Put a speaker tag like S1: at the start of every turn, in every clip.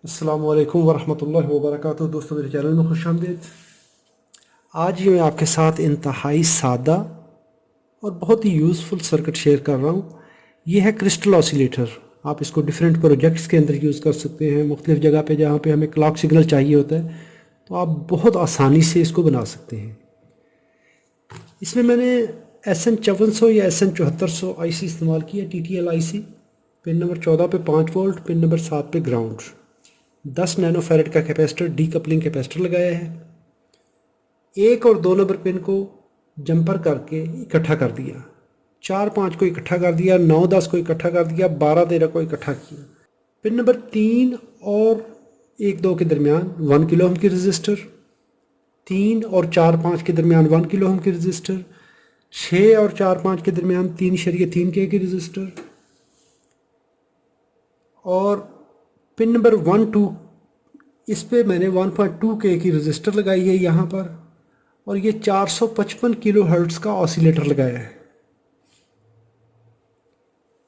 S1: अस्सलामु अलैकुम वरहमतुल्लाहि वबरकातुहू। दोस्तों, मेरे चैनल में खुश आमदीद। आज मैं आपके साथ इंतहाई सादा और बहुत ही यूज़फुल सर्किट शेयर कर रहा हूँ। ये है क्रिस्टल ऑसिलेटर। आप इसको डिफरेंट प्रोजेक्ट्स के अंदर यूज़ कर सकते हैं, मुख्तलिफ़ जगह पे जहाँ पे हमें क्लॉक सिग्नल चाहिए होता है, तो आप बहुत आसानी से इसको बना सकते हैं। इसमें मैंने SN5400 या SN7400 IC इस्तेमाल की है, TTL IC। पिन नंबर 14 पे 5 वोल्ट, पिन नंबर 7 पे ग्राउंड। 10 नैनो फैरेड का कैपेसिटर, डीकपलिंग कैपेसिटर लगाया है। 1 और 2 नंबर पिन को जंपर करके इकट्ठा कर दिया, 4-5 को इकट्ठा कर दिया, 9-10 को इकट्ठा कर दिया, 12-13 को इकट्ठा किया। पिन नंबर 3 और 1-2 के दरमियान 1 किलो ओम की रजिस्टर, 3 और 4-5 के दरमियान 1 किलो ओम की रजिस्टर, 6 और 4-5 के दरमियान 3.3 के रजिस्टर, और पिन नंबर 1-2 इस पे मैंने 1.2 के की रजिस्टर लगाई है यहाँ पर, और ये 455 किलो हर्ट्ज़ का ऑसिलेटर लगाया है।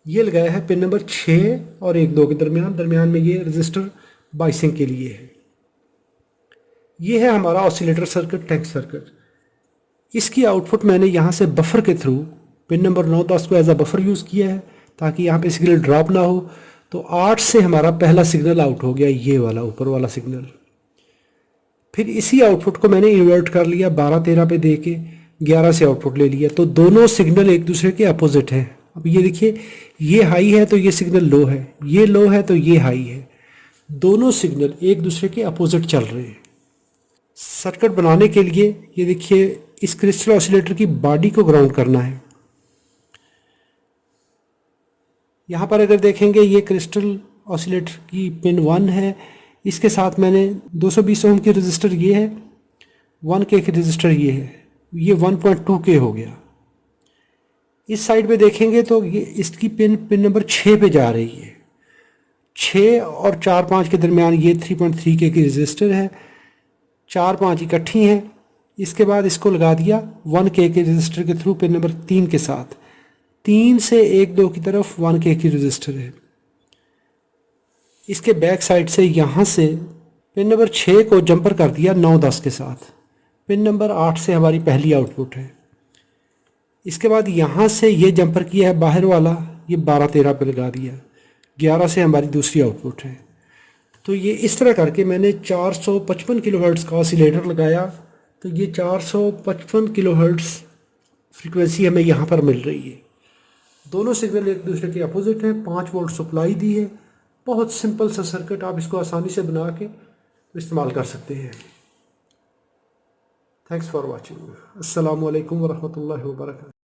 S1: ये लगाया है पिन नंबर 6 और 1-2 के दरमियान में ये रजिस्टर बाइसिंग के लिए है। ये है हमारा ऑसिलेटर सर्किट, टैंक सर्किट। इसकी आउटपुट मैंने यहाँ से बफर के थ्रू पिन नंबर 9-10 को एज अ बफर यूज़ किया है ताकि यहाँ पे सिग्नल ड्रॉप ना हो। तो 8 से हमारा पहला सिग्नल आउट हो गया, ये वाला ऊपर वाला सिग्नल। फिर इसी आउटपुट को मैंने इन्वर्ट कर लिया, 12-13 पे दे के 11 से आउटपुट ले लिया। तो दोनों सिग्नल एक दूसरे के अपोजिट हैं। अब ये देखिए, ये हाई है तो ये सिग्नल लो है, ये लो है तो ये हाई है। दोनों सिग्नल एक दूसरे के अपोजिट चल रहे हैं। सर्किट बनाने के लिए ये देखिए, इस क्रिस्टल ऑसिलेटर की बॉडी को ग्राउंड करना है। यहाँ पर अगर देखेंगे, ये क्रिस्टल ऑसिलेटर की पिन 1 है। इसके साथ मैंने 220 ओम की रजिस्टर ये है, 1 के रजिस्टर ये है, ये 1.2 के हो गया। इस साइड पे देखेंगे तो ये इसकी पिन नंबर 6 पे जा रही है। 6 और 4-5 के दरमियान ये 3.3 के की रजिस्टर है, 4-5 इकट्ठी हैं। इसके बाद इसको लगा दिया 1 के रजिस्टर के थ्रू पिन नंबर 3 के साथ। 3 से 1-2 की तरफ 1 के की रजिस्टर है। इसके बैक साइड से यहाँ से पिन नंबर 6 को जंपर कर दिया 9-10 के साथ। पिन नंबर 8 से हमारी पहली आउटपुट है। इसके बाद यहाँ से ये जंपर किया है बाहर वाला, ये 12-13 पे लगा दिया, 11 से हमारी दूसरी आउटपुट है। तो ये इस तरह करके मैंने 455 किलोहर्ट्ज़ का ऑसिलेटर लगाया। तो ये 455 किलोहर्ट्ज़ फ्रीक्वेंसी हमें यहाँ पर मिल रही है। दोनों सिग्नल एक दूसरे के अपोजिट हैं। 5 वोल्ट सप्लाई दी है। बहुत सिंपल सा सर्किट, आप इसको आसानी से बना के इस्तेमाल कर सकते हैं। Thanks for watching. अस्सलामु अलैकुम वरहमतुल्लाहि वबरकातुहू।